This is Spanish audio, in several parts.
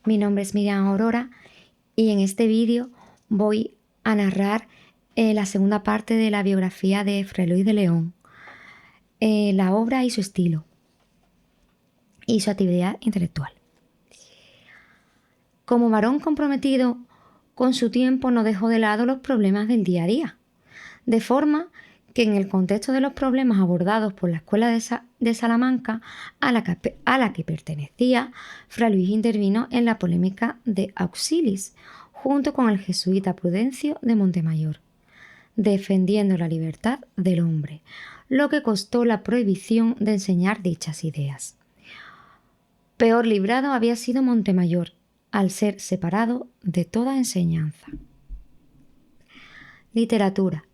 Mi nombre es Miriam Aurora y en este vídeo voy a narrar la segunda parte de la biografía de Fray Luis de León, la obra y su estilo y su actividad intelectual. Como varón comprometido con su tiempo, no dejó de lado los problemas del día a día, de forma que en el contexto de los problemas abordados por la Escuela de Salamanca, a la que pertenecía, Fray Luis intervino en la polémica de Auxilis, junto con el jesuita Prudencio de Montemayor, defendiendo la libertad del hombre, lo que costó la prohibición de enseñar dichas ideas. Peor librado había sido Montemayor, al ser separado de toda enseñanza. Literatura.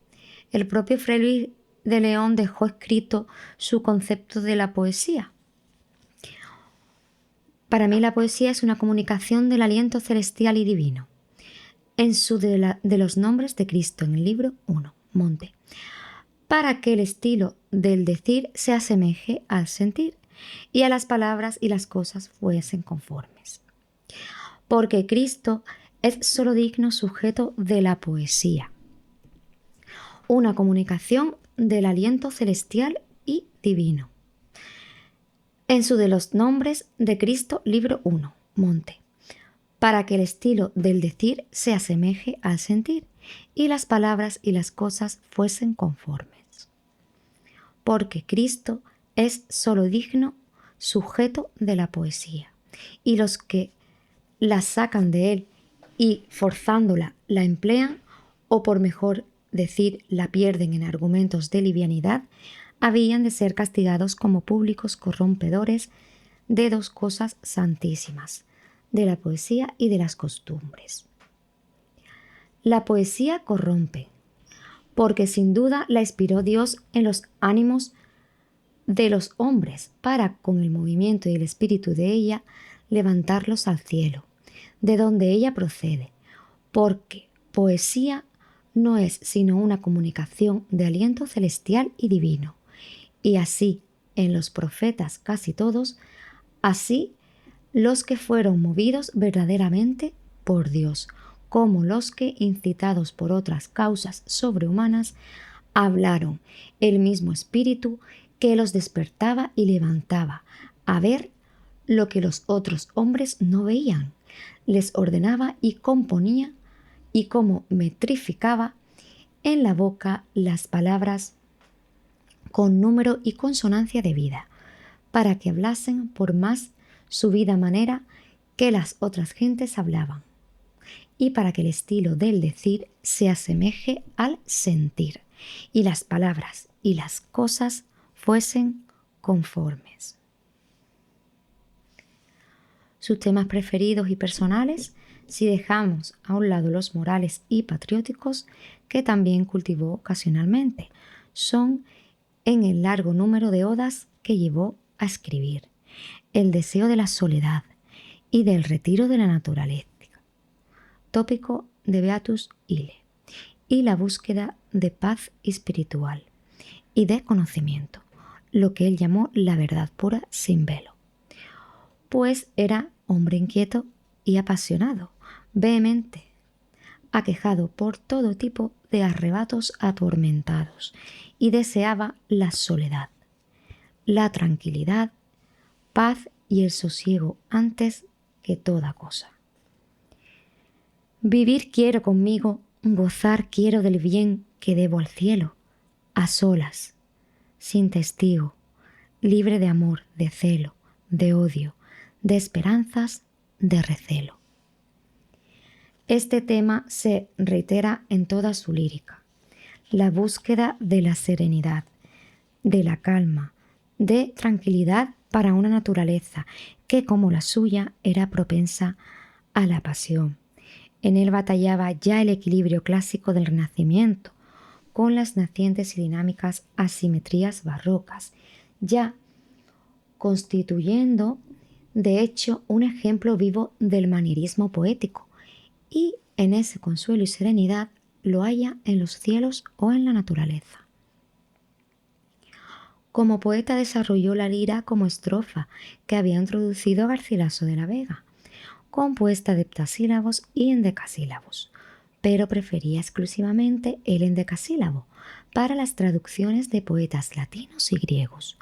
El propio Fray Luis de León dejó escrito su concepto de la poesía. Para mí la poesía es una comunicación del aliento celestial y divino. En su de los nombres de Cristo, en el libro 1, Monte, para que el estilo del decir se asemeje al sentir y a las palabras y las cosas fuesen conformes. Porque Cristo es solo digno sujeto de la poesía, una comunicación del aliento celestial y divino. En su de los nombres de Cristo, libro 1, Monte, para que el estilo del decir se asemeje al sentir y las palabras y las cosas fuesen conformes. Porque Cristo es solo digno sujeto de la poesía, y los que la sacan de él y forzándola la emplean, o por mejor decir, la pierden en argumentos de livianidad, habían de ser castigados como públicos corrompedores de dos cosas santísimas, de la poesía y de las costumbres. La poesía corrompe, porque sin duda la inspiró Dios en los ánimos de los hombres para, con el movimiento y el espíritu de ella, levantarlos al cielo, de donde ella procede, porque poesía no es sino una comunicación de aliento celestial y divino, y así en los profetas casi todos, así los que fueron movidos verdaderamente por Dios, como los que, incitados por otras causas sobrehumanas, hablaron el mismo espíritu que los despertaba y levantaba a ver lo que los otros hombres no veían, les ordenaba y componía, y como metrificaba en la boca las palabras con número y consonancia de vida, para que hablasen por más subida manera que las otras gentes hablaban, y para que el estilo del decir se asemeje al sentir, y las palabras y las cosas fuesen conformes. Sus temas preferidos y personales, si dejamos a un lado los morales y patrióticos, que también cultivó ocasionalmente, son en el largo número de odas que llevó a escribir, el deseo de la soledad y del retiro de la naturaleza, tópico de Beatus Ile, y la búsqueda de paz espiritual y de conocimiento, lo que él llamó la verdad pura sin velo, pues era hombre inquieto y apasionado, vehemente, aquejado por todo tipo de arrebatos atormentados, y deseaba la soledad, la tranquilidad, paz y el sosiego antes que toda cosa. Vivir quiero conmigo, gozar quiero del bien que debo al cielo, a solas, sin testigo, libre de amor, de celo, de odio, de esperanzas, de recelo. Este tema se reitera en toda su lírica, la búsqueda de la serenidad, de la calma, de tranquilidad para una naturaleza que, como la suya, era propensa a la pasión. En él batallaba ya el equilibrio clásico del Renacimiento, con las nacientes y dinámicas asimetrías barrocas, ya constituyendo, de hecho, un ejemplo vivo del manierismo poético, y en ese consuelo y serenidad lo halla en los cielos o en la naturaleza. Como poeta desarrolló la lira como estrofa que había introducido Garcilaso de la Vega, compuesta de heptasílabos y endecasílabos, pero prefería exclusivamente el endecasílabo para las traducciones de poetas latinos y griegos,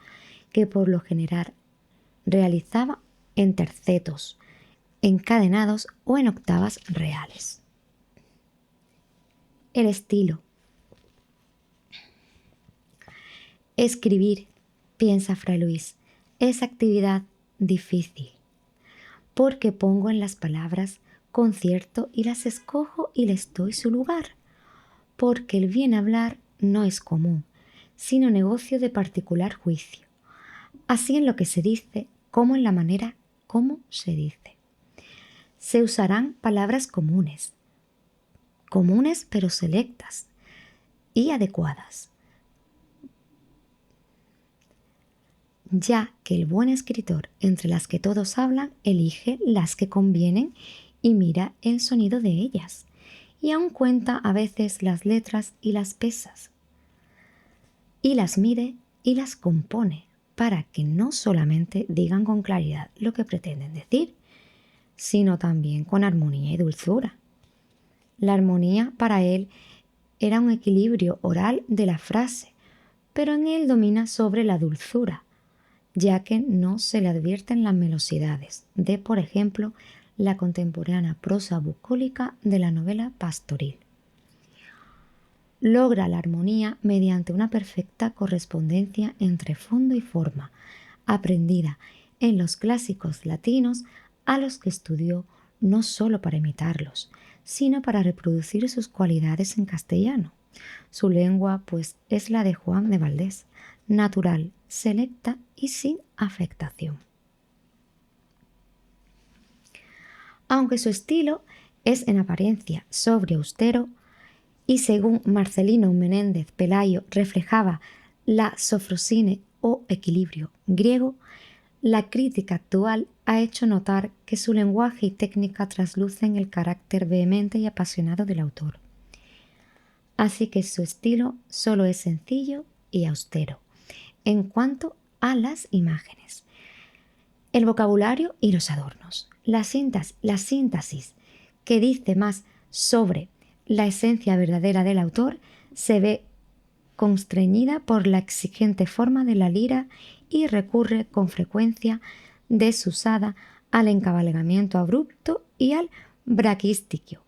que por lo general realizaba en tercetos, encadenados o en octavas reales. El estilo. Escribir, piensa Fray Luis, es actividad difícil, porque pongo en las palabras concierto y las escojo y les doy su lugar, porque el bien hablar no es común, sino negocio de particular juicio, así en lo que se dice como en la manera como se dice. Se usarán palabras comunes pero selectas y adecuadas, ya que el buen escritor, entre las que todos hablan, elige las que convienen y mira el sonido de ellas, y aun cuenta a veces las letras y las pesa, y las mide y las compone, para que no solamente digan con claridad lo que pretenden decir, sino también con armonía y dulzura. La armonía para él era un equilibrio oral de la frase, pero en él domina sobre la dulzura, ya que no se le advierten las melosidades de, por ejemplo, la contemporánea prosa bucólica de la novela pastoril. Logra la armonía mediante una perfecta correspondencia entre fondo y forma, aprendida en los clásicos latinos a los que estudió no solo para imitarlos, sino para reproducir sus cualidades en castellano. Su lengua, pues, es la de Juan de Valdés, natural, selecta y sin afectación. Aunque su estilo es en apariencia sobrio austero y según Marcelino Menéndez Pelayo reflejaba la sofrosine o equilibrio griego, la crítica actual ha hecho notar que su lenguaje y técnica traslucen el carácter vehemente y apasionado del autor. Así que su estilo solo es sencillo y austero en cuanto a las imágenes, el vocabulario y los adornos. La síntesis que dice más sobre la esencia verdadera del autor se ve constreñida por la exigente forma de la lira y recurre con frecuencia desusada al encabalgamiento abrupto y al braquístico,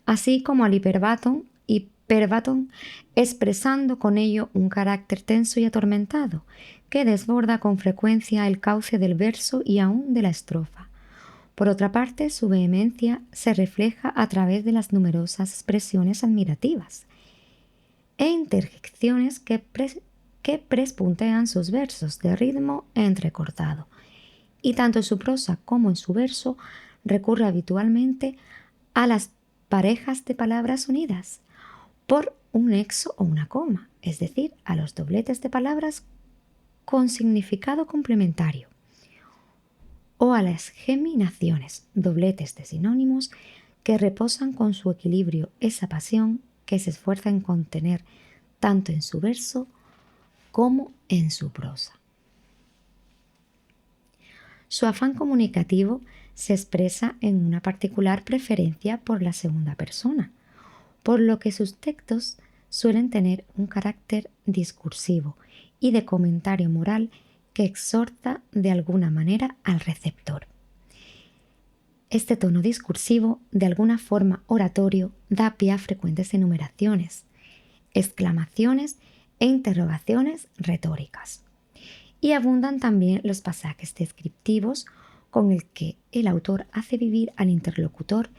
así como al hiperbatón y perbatón, expresando con ello un carácter tenso y atormentado que desborda con frecuencia el cauce del verso y aún de la estrofa. Por otra parte, su vehemencia se refleja a través de las numerosas expresiones admirativas e interjecciones que prespuntean sus versos de ritmo entrecortado, y tanto en su prosa como en su verso recurre habitualmente a las parejas de palabras unidas por un nexo o una coma, es decir, a los dobletes de palabras con significado complementario, o a las geminaciones, dobletes de sinónimos que reposan con su equilibrio esa pasión que se esfuerza en contener tanto en su verso como en su prosa. Su afán comunicativo se expresa en una particular preferencia por la segunda persona, por lo que sus textos suelen tener un carácter discursivo y de comentario moral que exhorta de alguna manera al receptor. Este tono discursivo, de alguna forma oratorio, da pie a frecuentes enumeraciones, exclamaciones e interrogaciones retóricas. Y abundan también los pasajes descriptivos con el que el autor hace vivir al interlocutor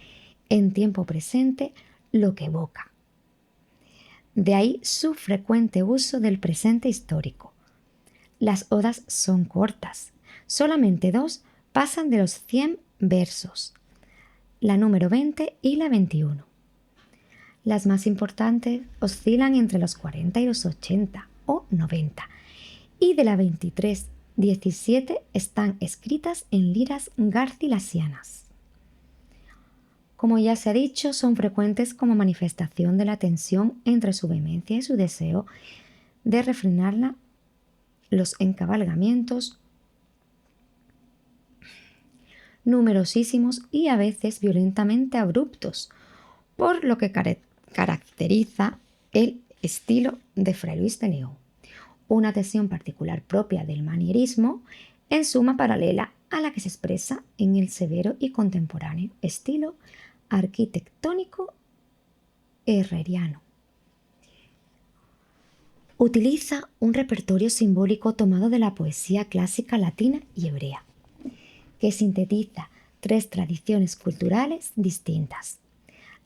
en tiempo presente lo que evoca. De ahí su frecuente uso del presente histórico. Las odas son cortas, solamente 2 pasan de los 100 versos, la número 20 y la 21. Las más importantes oscilan entre los 40 y los 80 o 90, y de la 23, 17 están escritas en liras garcilasianas. Como ya se ha dicho, son frecuentes como manifestación de la tensión entre su vehemencia y su deseo de refrenarla, los encabalgamientos numerosísimos y a veces violentamente abruptos, por lo que caracteriza el estilo de Fray Luis de León, una tensión particular propia del manierismo, en suma paralela a la que se expresa en el severo y contemporáneo estilo arquitectónico herreriano. Utiliza un repertorio simbólico tomado de la poesía clásica latina y hebrea, que sintetiza tres tradiciones culturales distintas: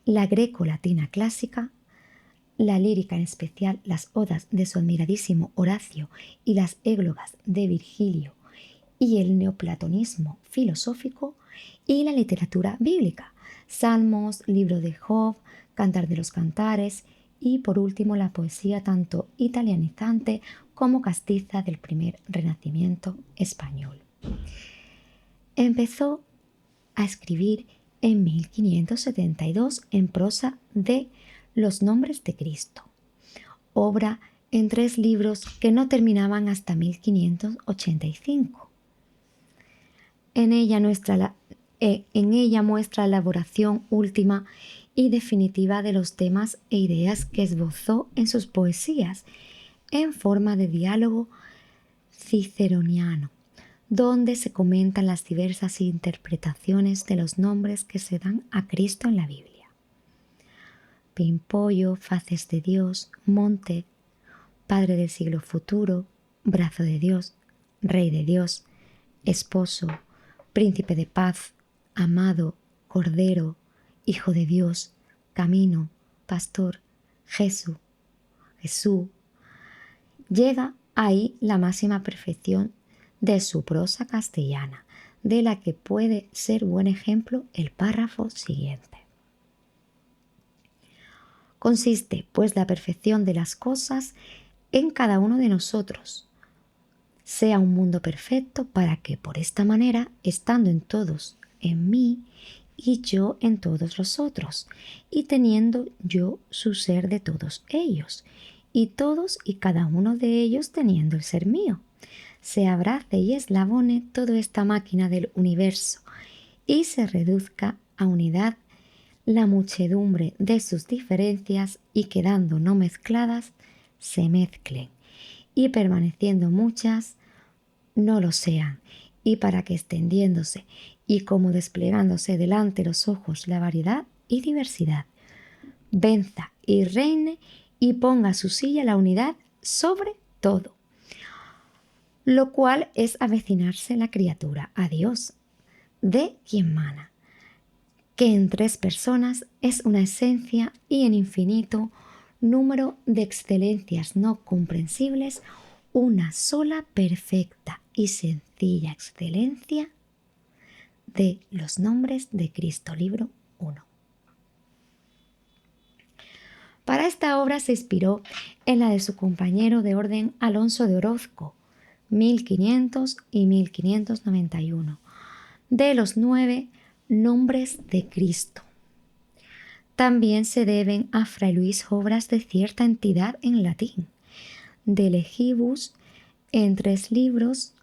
la greco-latina clásica, la lírica, en especial las odas de su admiradísimo Horacio y las églogas de Virgilio, y el neoplatonismo filosófico, y la literatura bíblica, Salmos, libro de Job, Cantar de los Cantares, y por último la poesía tanto italianizante como castiza del primer Renacimiento español. Empezó a escribir en 1572 en prosa de Los Nombres de Cristo, obra en 3 libros que no terminaban hasta 1585. En ella muestra la elaboración última y definitiva de los temas e ideas que esbozó en sus poesías, en forma de diálogo ciceroniano, donde se comentan las diversas interpretaciones de los nombres que se dan a Cristo en la Biblia: Pimpollo, Faces de Dios, Monte, Padre del siglo futuro, Brazo de Dios, Rey de Dios, Esposo, Príncipe de paz, Amado, Cordero, Hijo de Dios, Camino, Pastor, Jesús. Llega ahí la máxima perfección de su prosa castellana, de la que puede ser buen ejemplo el párrafo siguiente. Consiste, pues, la perfección de las cosas en cada uno de nosotros, sea un mundo perfecto, para que por esta manera, estando en todos en mí y yo en todos los otros, y teniendo yo su ser de todos ellos, y todos y cada uno de ellos teniendo el ser mío, se abrace y eslabone toda esta máquina del universo, y se reduzca a unidad la muchedumbre de sus diferencias, y quedando no mezcladas, se mezclen, y permaneciendo muchas, no lo sean, y para que extendiéndose y como desplegándose delante los ojos la variedad y diversidad, venza y reine y ponga su silla la unidad sobre todo, lo cual es avecinarse la criatura a Dios, de quien mana, que en 3 personas es una esencia y en infinito número de excelencias no comprensibles, una sola perfecta y sencilla excelencia de los nombres de Cristo, libro 1. Para esta obra se inspiró en la de su compañero de orden Alonso de Orozco, 1500 y 1591, de los 9 nombres de Cristo. También se deben a Fray Luis obras de cierta entidad en latín, de Legibus, en 3 libros,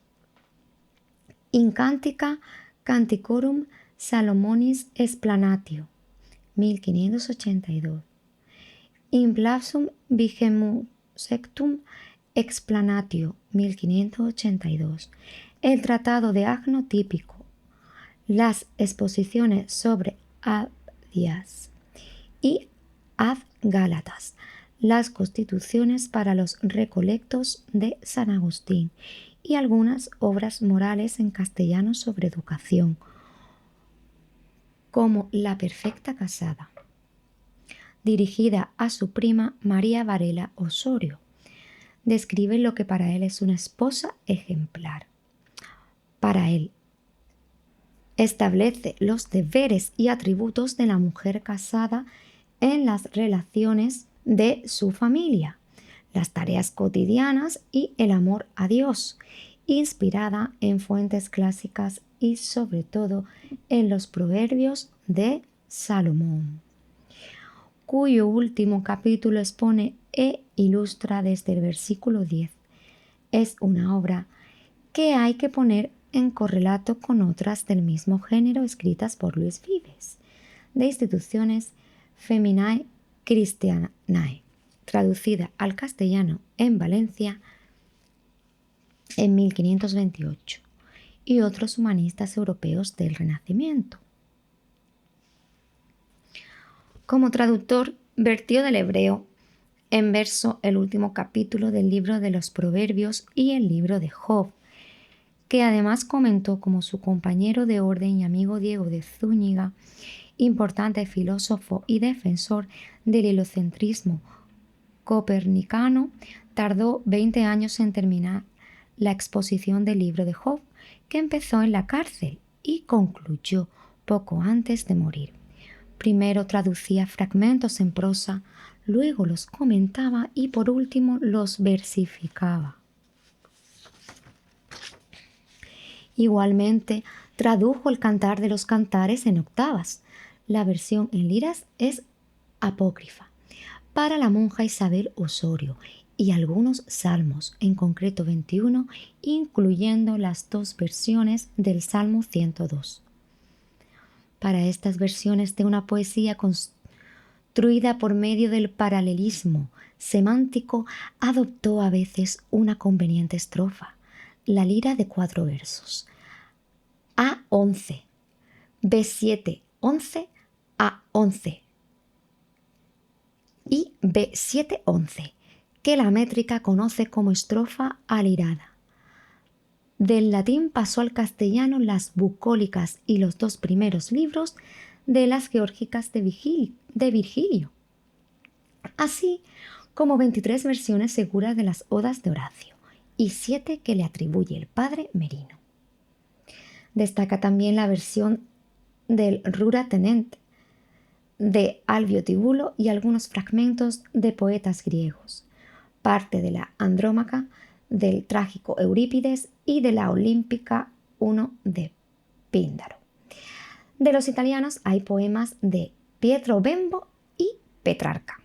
In Cantica Canticorum Salomonis Explanatio, 1582, In Blasum Vigemus Sectum Explanatio, 1582, el Tratado de Agno Típico, las exposiciones sobre Abdias y Ad Gálatas, las constituciones para los recolectos de San Agustín y algunas obras morales en castellano sobre educación, como La Perfecta Casada, dirigida a su prima María Varela Osorio. Describe lo que para él es una esposa ejemplar. Para él, establece los deberes y atributos de la mujer casada en las relaciones de su familia, las tareas cotidianas y el amor a Dios, inspirada en fuentes clásicas y sobre todo en los proverbios de Salomón, cuyo último capítulo expone e ilustra desde el versículo 10. Es una obra que hay que poner en correlato con otras del mismo género escritas por Luis Vives, de instituciones Feminae Christianae, traducida al castellano en Valencia en 1528, y otros humanistas europeos del Renacimiento. Como traductor, vertió del hebreo en verso el último capítulo del libro de los Proverbios y el libro de Job, que además comentó como su compañero de orden y amigo Diego de Zúñiga, importante filósofo y defensor del heliocentrismo copernicano, tardó 20 años en terminar la exposición del libro de Job, que empezó en la cárcel y concluyó poco antes de morir. Primero traducía fragmentos en prosa, luego los comentaba y por último los versificaba. Igualmente, tradujo el Cantar de los Cantares en octavas. La versión en liras es apócrifa, para la monja Isabel Osorio, y algunos salmos, en concreto 21, incluyendo las dos versiones del Salmo 102. Para estas versiones de una poesía construida por medio del paralelismo semántico, adoptó a veces una conveniente estrofa, la lira de 4 versos, A11, B7, 11, A11 y B7, 11, que la métrica conoce como estrofa alirada. Del latín pasó al castellano las bucólicas y los 2 primeros libros de las geórgicas de Virgilio, así como 23 versiones seguras de las odas de Horacio y 7 que le atribuye el padre Merino. Destaca también la versión del Rura Tenent de Alvio Tibulo y algunos fragmentos de poetas griegos, parte de la Andrómaca del trágico Eurípides y de la Olímpica 1 de Píndaro. De los italianos hay poemas de Pietro Bembo y Petrarca.